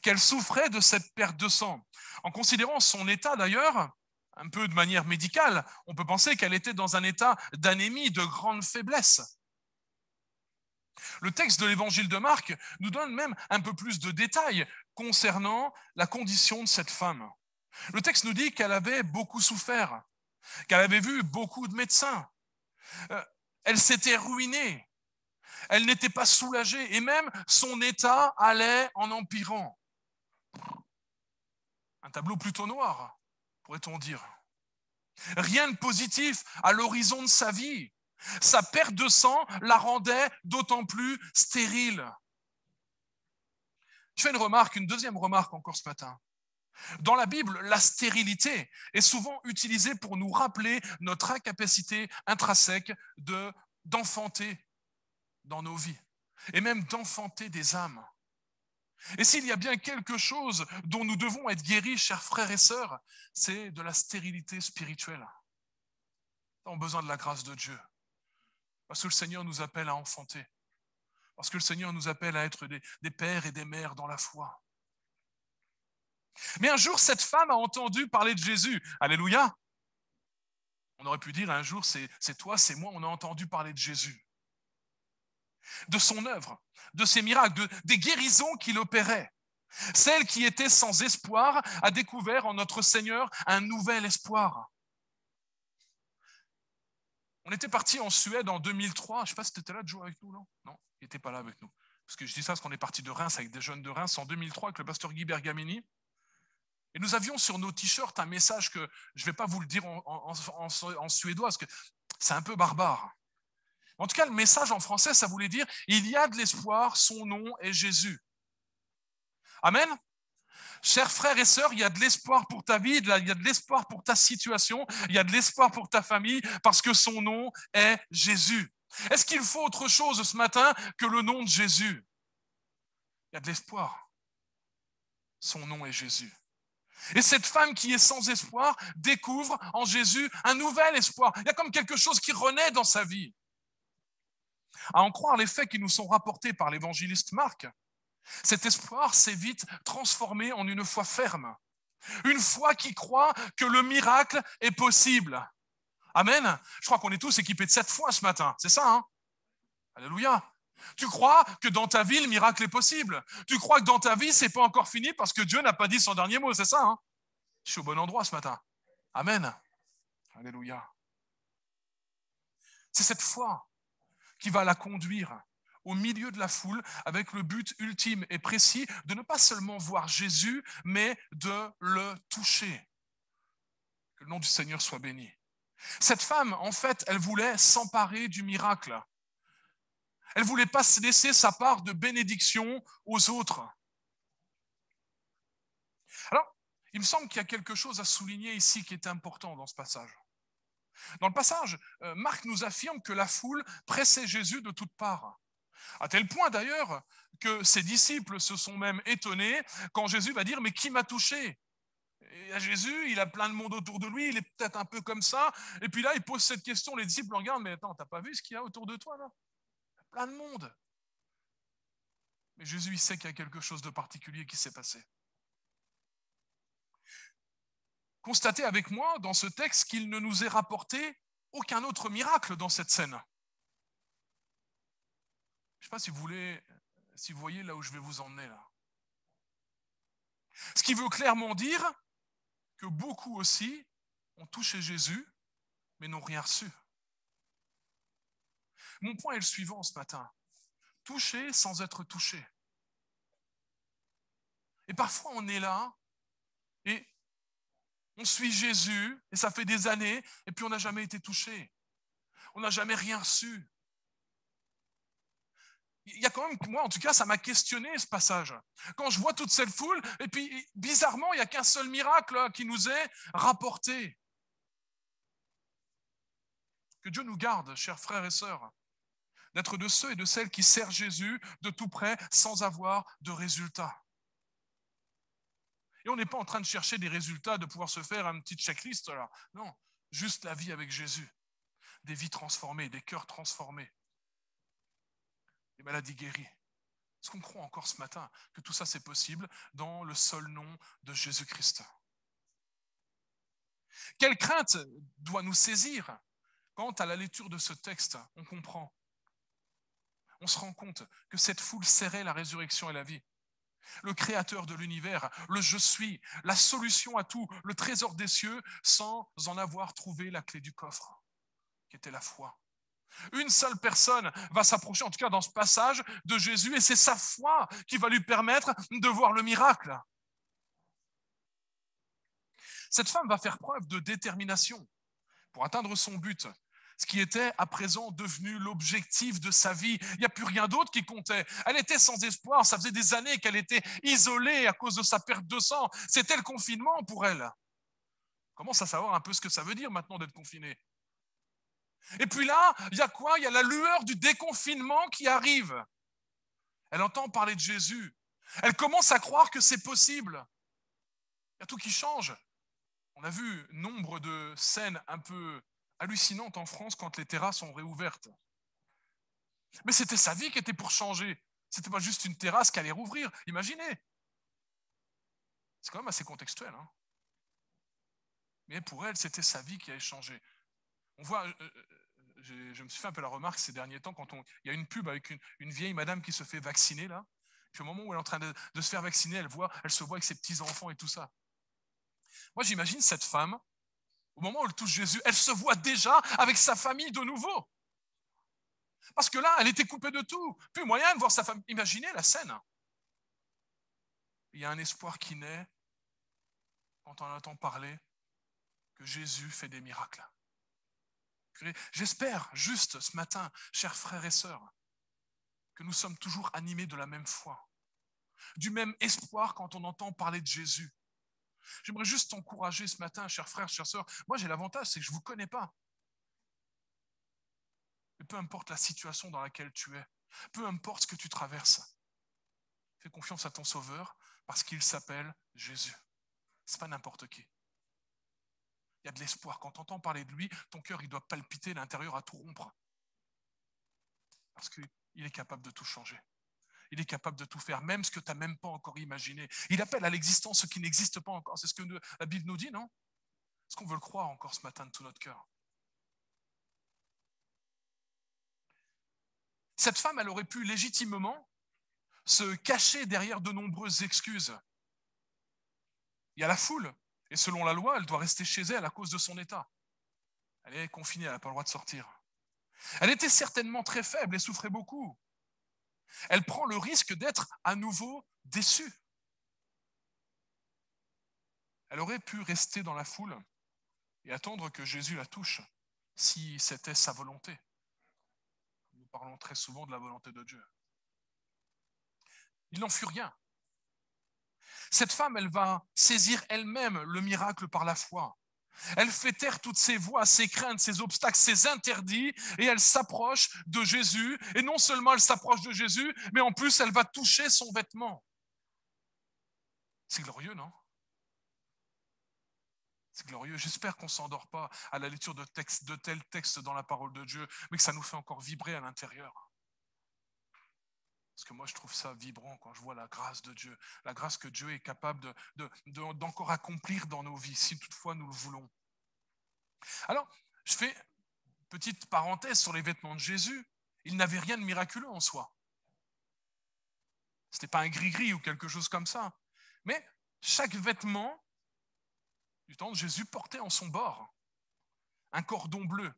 qu'elle souffrait de cette perte de sang. En considérant son état d'ailleurs, un peu de manière médicale, on peut penser qu'elle était dans un état d'anémie, de grande faiblesse. Le texte de l'évangile de Marc nous donne même un peu plus de détails concernant la condition de cette femme. Le texte nous dit qu'elle avait beaucoup souffert, qu'elle avait vu beaucoup de médecins. Elle s'était ruinée, elle n'était pas soulagée et même son état allait en empirant. Un tableau plutôt noir, pourrait-on dire. Rien de positif à l'horizon de sa vie. Sa perte de sang la rendait d'autant plus stérile. Je fais une remarque, une deuxième remarque encore ce matin. Dans la Bible, la stérilité est souvent utilisée pour nous rappeler notre incapacité intrinsèque d'enfanter dans nos vies et même d'enfanter des âmes. Et s'il y a bien quelque chose dont nous devons être guéris, chers frères et sœurs, c'est de la stérilité spirituelle. Nous avons besoin de la grâce de Dieu. Parce que le Seigneur nous appelle à enfanter. Parce que le Seigneur nous appelle à être des pères et des mères dans la foi. Mais un jour, cette femme a entendu parler de Jésus. Alléluia. On aurait pu dire un jour, c'est toi, c'est moi, on a entendu parler de Jésus. De son œuvre, de ses miracles, des guérisons qu'il opérait. Celle qui était sans espoir a découvert en notre Seigneur un nouvel espoir. On était parti en Suède en 2003. Je ne sais pas si tu étais là, Joe, avec nous, non? Non, il n'était pas là avec nous. Parce que je dis ça parce qu'on est parti de Reims avec des jeunes de Reims en 2003 avec le pasteur Guy Bergamini. Et nous avions sur nos t-shirts un message que je ne vais pas vous le dire en suédois parce que c'est un peu barbare. En tout cas, le message en français, ça voulait dire « Il y a de l'espoir, son nom est Jésus ». Amen. Chers frères et sœurs, il y a de l'espoir pour ta vie, il y a de l'espoir pour ta situation, il y a de l'espoir pour ta famille parce que son nom est Jésus. Est-ce qu'il faut autre chose ce matin que le nom de Jésus? Il y a de l'espoir. Son nom est Jésus. Et cette femme qui est sans espoir découvre en Jésus un nouvel espoir. Il y a comme quelque chose qui renaît dans sa vie. À en croire les faits qui nous sont rapportés par l'évangéliste Marc, cet espoir s'est vite transformé en une foi ferme. Une foi qui croit que le miracle est possible. Amen. Je crois qu'on est tous équipés de cette foi ce matin. C'est ça, hein? Alléluia. Tu crois que dans ta vie, le miracle est possible. Tu crois que dans ta vie, c'est pas encore fini parce que Dieu n'a pas dit son dernier mot. C'est ça, hein? Je suis au bon endroit ce matin. Amen. Alléluia. C'est cette foi qui va la conduire au milieu de la foule avec le but ultime et précis de ne pas seulement voir Jésus, mais de le toucher. Que le nom du Seigneur soit béni. Cette femme, en fait, elle voulait s'emparer du miracle. Elle ne voulait pas laisser sa part de bénédiction aux autres. Alors, il me semble qu'il y a quelque chose à souligner ici qui est important dans ce passage. Dans le passage, Marc nous affirme que la foule pressait Jésus de toutes parts. À tel point d'ailleurs que ses disciples se sont même étonnés quand Jésus va dire « Mais qui m'a touché ?» Et à Jésus, il a plein de monde autour de lui, il est peut-être un peu comme ça. Et puis là, il pose cette question, les disciples le regardent « Mais attends, t'as pas vu ce qu'il y a autour de toi là ? Plein de monde. » Mais Jésus, il sait qu'il y a quelque chose de particulier qui s'est passé. Constatez avec moi dans ce texte qu'il ne nous est rapporté aucun autre miracle dans cette scène. Je ne sais pas si vous voyez là où je vais vous emmener là. Ce qui veut clairement dire que beaucoup aussi ont touché Jésus, mais n'ont rien reçu. Mon point est le suivant ce matin. Toucher sans être touché. Et parfois on est là et on suit Jésus et ça fait des années et puis on n'a jamais été touché. On n'a jamais rien reçu. Il y a quand même, moi en tout cas, ça m'a questionné ce passage. Quand je vois toute cette foule, et puis bizarrement, il n'y a qu'un seul miracle là, qui nous est rapporté. Que Dieu nous garde, chers frères et sœurs, d'être de ceux et de celles qui servent Jésus de tout près sans avoir de résultats. Et on n'est pas en train de chercher des résultats, de pouvoir se faire une petite checklist là. Non, juste la vie avec Jésus. Des vies transformées, des cœurs transformés. Des maladies guéries. Est-ce qu'on croit encore ce matin que tout ça c'est possible dans le seul nom de Jésus-Christ? Quelle crainte doit nous saisir quand à la lecture de ce texte, on comprend, on se rend compte que cette foule serrait la résurrection et la vie. Le créateur de l'univers, le je suis, la solution à tout, le trésor des cieux, sans en avoir trouvé la clé du coffre, qui était la foi. Une seule personne va s'approcher, en tout cas dans ce passage, de Jésus, et c'est sa foi qui va lui permettre de voir le miracle. Cette femme va faire preuve de détermination pour atteindre son but, ce qui était à présent devenu l'objectif de sa vie. Il n'y a plus rien d'autre qui comptait. Elle était sans espoir, ça faisait des années qu'elle était isolée à cause de sa perte de sang. C'était le confinement pour elle. On commence à savoir un peu ce que ça veut dire maintenant d'être confiné. Et puis là, il y a quoi? Il y a la lueur du déconfinement qui arrive. Elle entend parler de Jésus. Elle commence à croire que c'est possible. Il y a tout qui change. On a vu nombre de scènes un peu hallucinante en France quand les terrasses ont réouvertes. Mais c'était sa vie qui était pour changer. C'était pas juste une terrasse qui allait rouvrir. Imaginez. C'est quand même assez contextuel. Hein. Mais pour elle, c'était sa vie qui allait changer. On voit, je me suis fait un peu la remarque ces derniers temps quand il y a une pub avec une vieille madame qui se fait vacciner là. Puis au moment où elle est en train de se faire vacciner, elle se voit avec ses petits-enfants et tout ça. Moi, j'imagine cette femme, au moment où elle touche Jésus, elle se voit déjà avec sa famille de nouveau. Parce que là, elle était coupée de tout. Plus moyen de voir sa famille. Imaginez la scène. Il y a un espoir qui naît quand on entend parler que Jésus fait des miracles. J'espère juste ce matin, chers frères et sœurs, que nous sommes toujours animés de la même foi, du même espoir quand on entend parler de Jésus. J'aimerais juste t'encourager ce matin, chers frères, chères sœurs. Moi, j'ai l'avantage, c'est que je ne vous connais pas. Mais peu importe la situation dans laquelle tu es, peu importe ce que tu traverses, fais confiance à ton Sauveur parce qu'il s'appelle Jésus. Ce n'est pas n'importe qui. Il y a de l'espoir. Quand tu entends parler de lui, ton cœur il doit palpiter, l'intérieur à tout rompre. Parce qu'il est capable de tout changer. Il est capable de tout faire, même ce que tu n'as même pas encore imaginé. Il appelle à l'existence ce qui n'existe pas encore. C'est ce que la Bible nous dit, non? Est-ce qu'on veut le croire encore ce matin de tout notre cœur? Cette femme, elle aurait pu légitimement se cacher derrière de nombreuses excuses. Il y a la foule, et selon la loi, elle doit rester chez elle à cause de son état. Elle est confinée, elle n'a pas le droit de sortir. Elle était certainement très faible et souffrait beaucoup. Elle prend le risque d'être à nouveau déçue. Elle aurait pu rester dans la foule et attendre que Jésus la touche, si c'était sa volonté. Nous parlons très souvent de la volonté de Dieu. Il n'en fut rien. Cette femme, elle va saisir elle-même le miracle par la foi. Elle fait taire toutes ses voix, ses craintes, ses obstacles, ses interdits, et elle s'approche de Jésus. Et non seulement elle s'approche de Jésus, mais en plus elle va toucher son vêtement. C'est glorieux, non? C'est glorieux. J'espère qu'on ne s'endort pas à la lecture de tels textes dans la parole de Dieu, mais que ça nous fait encore vibrer à l'intérieur. Parce que moi, je trouve ça vibrant quand je vois la grâce de Dieu, la grâce que Dieu est capable d'encore accomplir dans nos vies, si toutefois nous le voulons. Alors, je fais une petite parenthèse sur les vêtements de Jésus. Il n'avait rien de miraculeux en soi. Ce n'était pas un gris-gris ou quelque chose comme ça. Mais chaque vêtement du temps de Jésus portait en son bord un cordon bleu,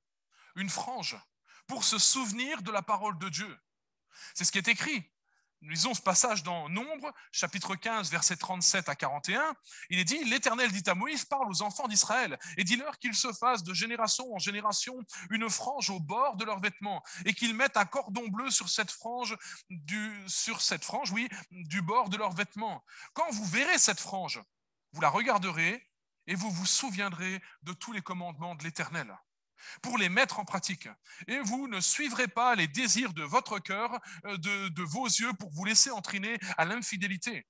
une frange, pour se souvenir de la parole de Dieu. C'est ce qui est écrit. Nous lisons ce passage dans Nombre, chapitre 15, versets 37 à 41. Il est dit, l'Éternel dit à Moïse, parle aux enfants d'Israël et dis-leur qu'ils se fassent de génération en génération une frange au bord de leurs vêtements et qu'ils mettent un cordon bleu sur cette frange, du bord de leurs vêtements. Quand vous verrez cette frange, vous la regarderez et vous vous souviendrez de tous les commandements de l'Éternel pour les mettre en pratique. Et vous ne suivrez pas les désirs de votre cœur, de vos yeux, pour vous laisser entraîner à l'infidélité.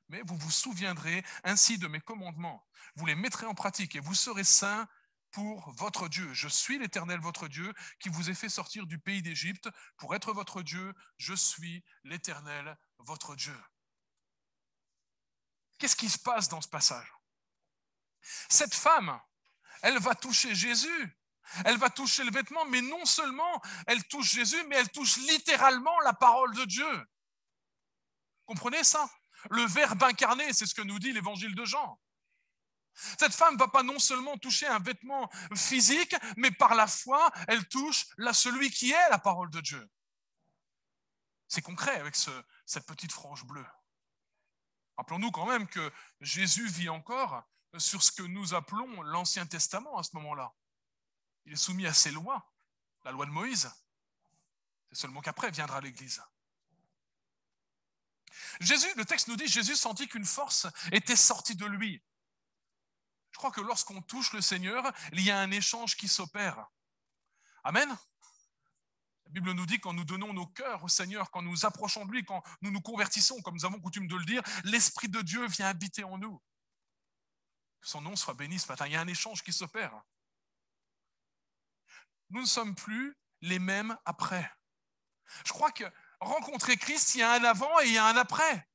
Mais vous vous souviendrez ainsi de mes commandements. Vous les mettrez en pratique et vous serez saints pour votre Dieu. Je suis l'Éternel, votre Dieu, qui vous ai fait sortir du pays d'Égypte pour être votre Dieu. Je suis l'Éternel, votre Dieu. Qu'est-ce qui se passe dans ce passage? Cette femme, elle va toucher Jésus. Elle va toucher le vêtement, mais non seulement elle touche Jésus, mais elle touche littéralement la parole de Dieu. Comprenez ça? Le Verbe incarné, c'est ce que nous dit l'évangile de Jean. Cette femme ne va pas non seulement toucher un vêtement physique, mais par la foi, elle touche celui qui est la parole de Dieu. C'est concret avec cette petite frange bleue. Rappelons-nous quand même que Jésus vit encore sur ce que nous appelons l'Ancien Testament à ce moment-là. Il est soumis à ses lois, la loi de Moïse. C'est seulement qu'après viendra l'Église. Jésus, le texte nous dit, Jésus sentit qu'une force était sortie de lui. Je crois que lorsqu'on touche le Seigneur, il y a un échange qui s'opère. Amen. La Bible nous dit quand nous donnons nos cœurs au Seigneur, quand nous approchons de lui, quand nous nous convertissons, comme nous avons coutume de le dire, l'Esprit de Dieu vient habiter en nous. Que son nom soit béni ce matin. Il y a un échange qui s'opère. nous ne sommes plus les mêmes après. Je crois que rencontrer Christ, il y a un avant et il y a un après.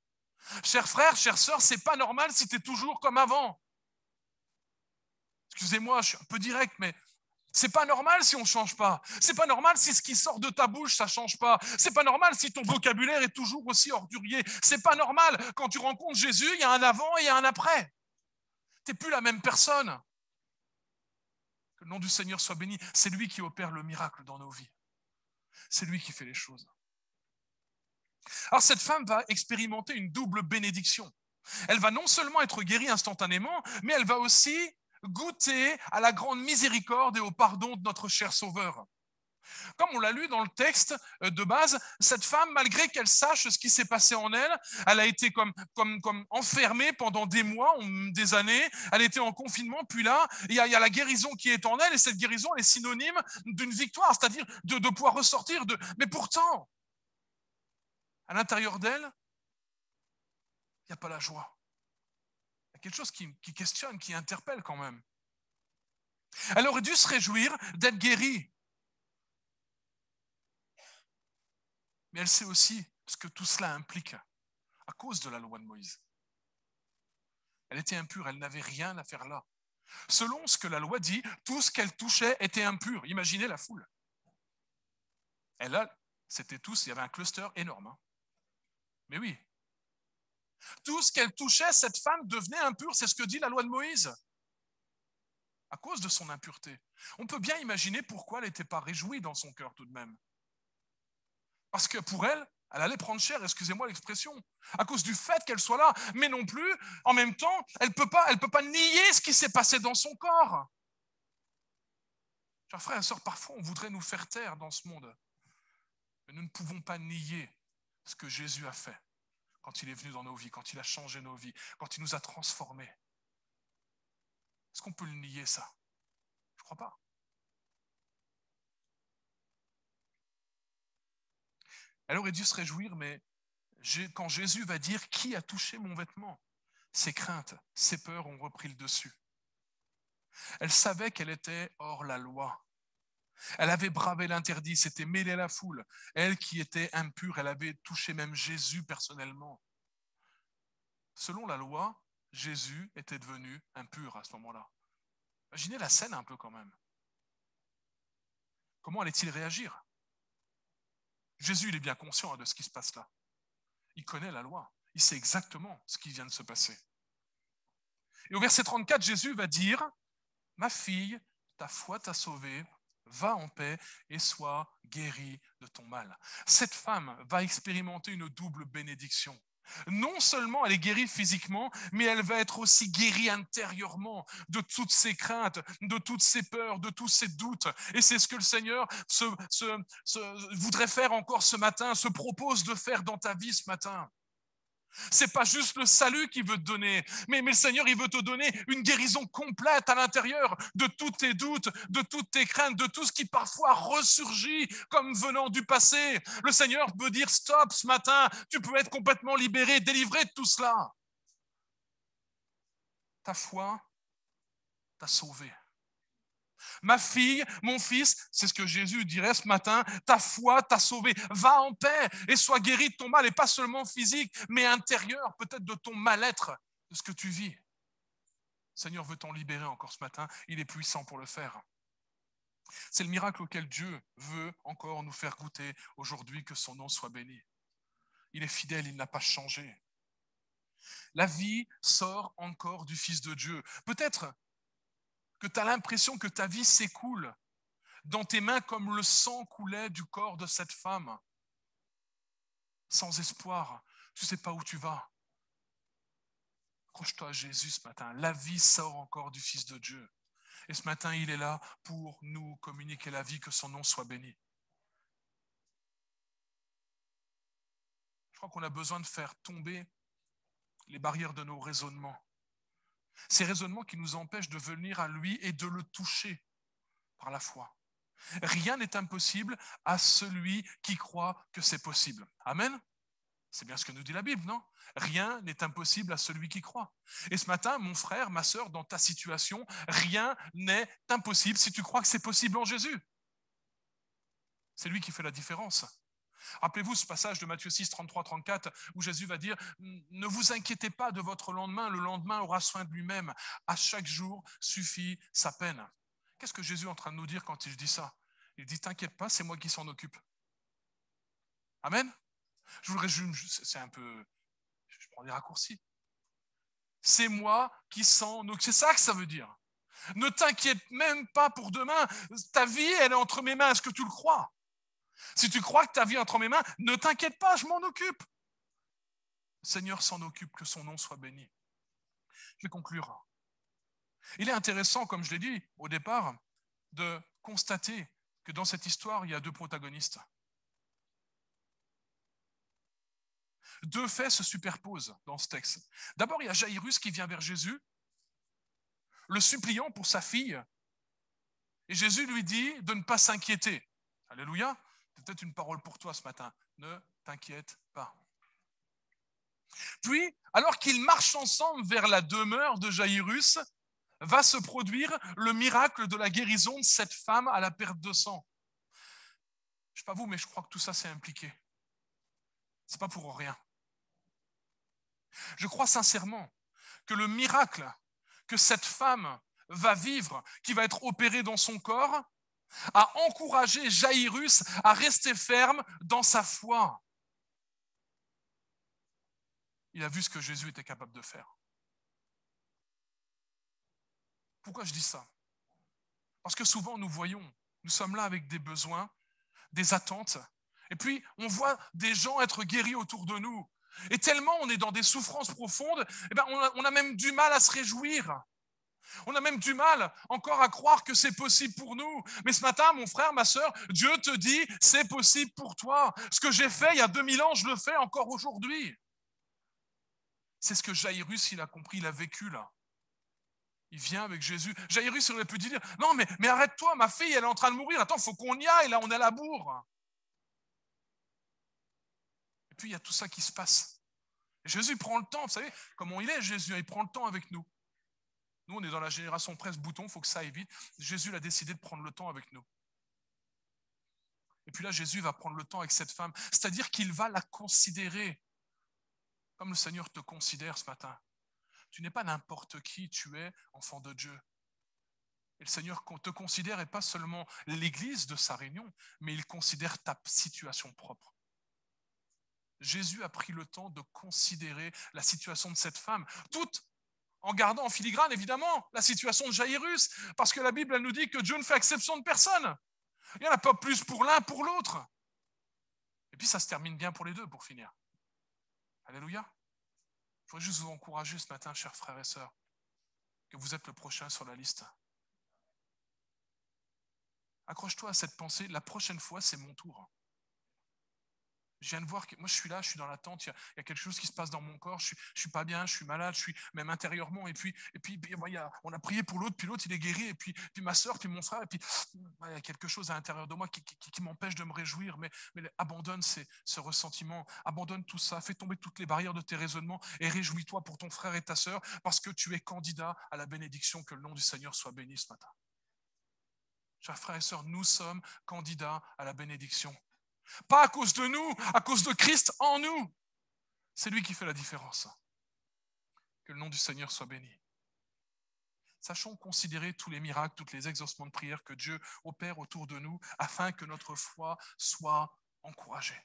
Chers frères, chères sœurs, c'est pas normal si tu es toujours comme avant. Excusez-moi, je suis un peu direct, mais c'est pas normal si on change pas. C'est pas normal si ce qui sort de ta bouche, ça change pas. C'est pas normal si ton vocabulaire est toujours aussi ordurier. C'est pas normal. Quand tu rencontres Jésus, il y a un avant et il y a un après. T'es plus la même personne. Que le nom du Seigneur soit béni. C'est lui qui opère le miracle dans nos vies. C'est lui qui fait les choses. Alors cette femme va expérimenter une double bénédiction. Elle va non seulement être guérie instantanément, mais elle va aussi goûter à la grande miséricorde et au pardon de notre cher Sauveur. Comme on l'a lu dans le texte de base, cette femme, malgré qu'elle sache ce qui s'est passé en elle, elle a été comme enfermée pendant des mois, des années, elle était en confinement, puis là, il y a la guérison qui est en elle, et cette guérison, elle est synonyme d'une victoire, c'est-à-dire de pouvoir ressortir de... Mais pourtant, à l'intérieur d'elle, il n'y a pas la joie. Il y a quelque chose qui questionne, qui interpelle quand même. Elle aurait dû se réjouir d'être guérie. Mais elle sait aussi ce que tout cela implique à cause de la loi de Moïse. Elle était impure, elle n'avait rien à faire là. Selon ce que la loi dit, tout ce qu'elle touchait était impur. Imaginez la foule. Et là, c'était tous, il y avait un cluster énorme. Hein. Mais oui. Tout ce qu'elle touchait, cette femme devenait impure, c'est ce que dit la loi de Moïse. À cause de son impureté. On peut bien imaginer pourquoi elle n'était pas réjouie dans son cœur tout de même. Parce que pour elle, elle allait prendre cher, excusez-moi l'expression, à cause du fait qu'elle soit là. Mais non plus, en même temps, elle ne peut pas nier ce qui s'est passé dans son corps. Chers frères et sœurs, parfois on voudrait nous faire taire dans ce monde. Mais nous ne pouvons pas nier ce que Jésus a fait quand il est venu dans nos vies, quand il a changé nos vies, quand il nous a transformés. Est-ce qu'on peut le nier ça? Je ne crois pas. Elle aurait dû se réjouir, mais quand Jésus va dire « Qui a touché mon vêtement ?» ses craintes, ses peurs ont repris le dessus. Elle savait qu'elle était hors la loi. Elle avait bravé l'interdit, s'était mêlée à la foule. Elle qui était impure, elle avait touché même Jésus personnellement. Selon la loi, Jésus était devenu impur à ce moment-là. Imaginez la scène un peu quand même. Comment allait-il réagir? Jésus, il est bien conscient de ce qui se passe là. Il connaît la loi. Il sait exactement ce qui vient de se passer. Et au verset 34, Jésus va dire « Ma fille, ta foi t'a sauvée, va en paix et sois guérie de ton mal. » Cette femme va expérimenter une double bénédiction. Non seulement elle est guérie physiquement, mais elle va être aussi guérie intérieurement de toutes ses craintes, de toutes ses peurs, de tous ses doutes. Et c'est ce que le Seigneur voudrait faire encore ce matin, se propose de faire dans ta vie ce matin. C'est pas juste le salut qu'il veut te donner, mais le Seigneur, il veut te donner une guérison complète à l'intérieur de tous tes doutes, de toutes tes craintes, de tout ce qui parfois ressurgit comme venant du passé. Le Seigneur veut dire stop ce matin, tu peux être complètement libéré, délivré de tout cela. Ta foi t'a sauvé. Ma fille, mon fils, c'est ce que Jésus dirait ce matin, ta foi t'a sauvé. Va en paix et sois guéri de ton mal, et pas seulement physique, mais intérieur, peut-être de ton mal-être, de ce que tu vis. Le Seigneur veut t'en libérer encore ce matin, il est puissant pour le faire. C'est le miracle auquel Dieu veut encore nous faire goûter aujourd'hui, que son nom soit béni. Il est fidèle, il n'a pas changé. La vie sort encore du Fils de Dieu. Peut-être que tu as l'impression que ta vie s'écoule dans tes mains comme le sang coulait du corps de cette femme. Sans espoir, tu ne sais pas où tu vas. Accroche-toi à Jésus ce matin. La vie sort encore du Fils de Dieu. Et ce matin, il est là pour nous communiquer la vie, que son nom soit béni. Je crois qu'on a besoin de faire tomber les barrières de nos raisonnements. Ces raisonnements qui nous empêchent de venir à lui et de le toucher par la foi. Rien n'est impossible à celui qui croit que c'est possible. Amen. C'est bien ce que nous dit la Bible, non? Rien n'est impossible à celui qui croit. Et ce matin, mon frère, ma sœur, dans ta situation, rien n'est impossible si tu crois que c'est possible en Jésus. C'est lui qui fait la différence. Rappelez-vous ce passage de Matthieu 6, 33, 34, où Jésus va dire « Ne vous inquiétez pas de votre lendemain, le lendemain aura soin de lui-même. À chaque jour suffit sa peine. » Qu'est-ce que Jésus est en train de nous dire quand il dit ça? Il dit « T'inquiète pas, c'est moi qui s'en occupe. » Amen. Je vous le résume, c'est un peu... Je prends des raccourcis. C'est moi qui s'en occupe. C'est ça que ça veut dire. Ne t'inquiète même pas pour demain. Ta vie, elle est entre mes mains. Est-ce que tu le crois? Si tu crois que ta vie est entre mes mains, ne t'inquiète pas, je m'en occupe. Le Seigneur s'en occupe, que son nom soit béni. Je vais conclure. Il est intéressant, comme je l'ai dit au départ, de constater que dans cette histoire, il y a deux protagonistes. Deux faits se superposent dans ce texte. D'abord, il y a Jaïrus qui vient vers Jésus, le suppliant pour sa fille, et Jésus lui dit de ne pas s'inquiéter. Alléluia. C'est peut-être une parole pour toi ce matin. Ne t'inquiète pas. Puis, alors qu'ils marchent ensemble vers la demeure de Jaïrus, va se produire le miracle de la guérison de cette femme à la perte de sang. Je ne sais pas vous, mais je crois que tout ça c'est impliqué. Ce n'est pas pour rien. Je crois sincèrement que le miracle que cette femme va vivre, qui va être opéré dans son corps, a encouragé Jaïrus à rester ferme dans sa foi. Il a vu ce que Jésus était capable de faire. Pourquoi je dis ça? Parce que souvent nous voyons, nous sommes là avec des besoins, des attentes, et puis on voit des gens être guéris autour de nous. Et tellement on est dans des souffrances profondes, eh ben on a même du mal à se réjouir. On a même du mal encore à croire que c'est possible pour nous. Mais ce matin, mon frère, ma sœur, Dieu te dit, c'est possible pour toi. Ce que j'ai fait il y a 2000 ans, je le fais encore aujourd'hui. C'est ce que Jaïrus, il a compris, il a vécu là. Il vient avec Jésus. Jaïrus, il aurait pu dire, non, mais arrête-toi, ma fille, elle est en train de mourir. Attends, il faut qu'on y aille, là, on est à la bourre. Et puis, il y a tout ça qui se passe. Et Jésus prend le temps, vous savez, comment il est, Jésus, il prend le temps avec nous. Nous, on est dans la génération presse-bouton, il faut que ça aille vite. Jésus a décidé de prendre le temps avec nous. Et puis là, Jésus va prendre le temps avec cette femme, c'est-à-dire qu'il va la considérer comme le Seigneur te considère ce matin. Tu n'es pas n'importe qui, tu es enfant de Dieu. Et le Seigneur te considère, et pas seulement l'église de sa réunion, mais il considère ta situation propre. Jésus a pris le temps de considérer la situation de cette femme, toute en gardant en filigrane, évidemment, la situation de Jaïrus, parce que la Bible, elle nous dit que Dieu ne fait exception de personne. Il n'y en a pas plus pour l'un, pour l'autre. Et puis ça se termine bien pour les deux, pour finir. Alléluia. Je voudrais juste vous encourager ce matin, chers frères et sœurs, que vous êtes le prochain sur la liste. Accroche-toi à cette pensée, la prochaine fois, c'est mon tour. Je viens de voir que moi je suis là, je suis dans l'attente, il y a quelque chose qui se passe dans mon corps, je suis pas bien, je suis malade, je suis même intérieurement, et puis on a prié pour l'autre, puis l'autre il est guéri, et puis ma soeur, puis mon frère, et puis il y a quelque chose à l'intérieur de moi qui m'empêche de me réjouir, mais abandonne ce ressentiment, abandonne tout ça, fais tomber toutes les barrières de tes raisonnements, et réjouis-toi pour ton frère et ta soeur, parce que tu es candidat à la bénédiction, que le nom du Seigneur soit béni ce matin. Chers frères et sœurs, nous sommes candidats à la bénédiction. Pas à cause de nous, à cause de Christ en nous. C'est lui qui fait la différence. Que le nom du Seigneur soit béni. Sachons considérer tous les miracles, tous les exaucements de prière que Dieu opère autour de nous afin que notre foi soit encouragée.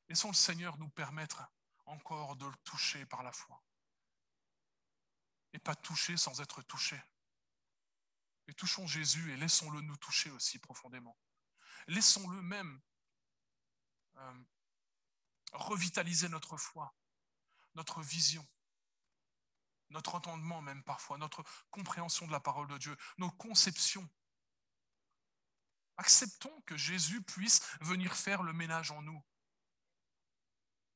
Laissons le Seigneur nous permettre encore de le toucher par la foi. Et pas toucher sans être touché. Et touchons Jésus et laissons-le nous toucher aussi profondément. Laissons-le même revitaliser notre foi, notre vision, notre entendement même parfois, notre compréhension de la parole de Dieu, nos conceptions. Acceptons que Jésus puisse venir faire le ménage en nous.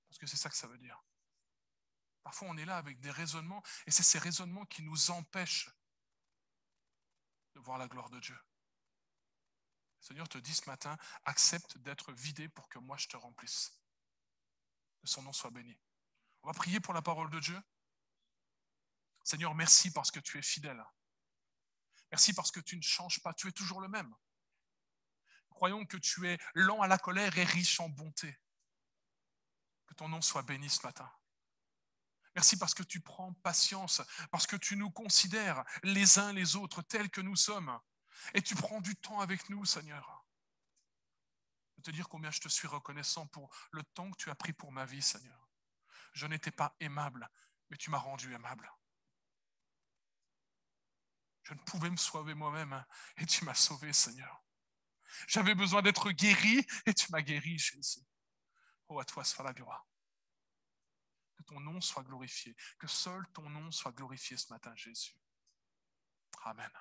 Parce que c'est ça que ça veut dire. Parfois on est là avec des raisonnements, et c'est ces raisonnements qui nous empêchent de voir la gloire de Dieu. Le Seigneur te dit ce matin, accepte d'être vidé pour que moi je te remplisse. Que son nom soit béni. On va prier pour la parole de Dieu. Seigneur, merci parce que tu es fidèle. Merci parce que tu ne changes pas, tu es toujours le même. Croyons que tu es lent à la colère et riche en bonté. Que ton nom soit béni ce matin. Merci parce que tu prends patience, parce que tu nous considères les uns les autres tels que nous sommes. Et tu prends du temps avec nous, Seigneur. Je veux te dire combien je te suis reconnaissant pour le temps que tu as pris pour ma vie, Seigneur. Je n'étais pas aimable, mais tu m'as rendu aimable. Je ne pouvais me sauver moi-même et tu m'as sauvé, Seigneur. J'avais besoin d'être guéri et tu m'as guéri, Jésus. Oh, à toi soit la gloire. Que ton nom soit glorifié, que seul ton nom soit glorifié ce matin, Jésus. Amen.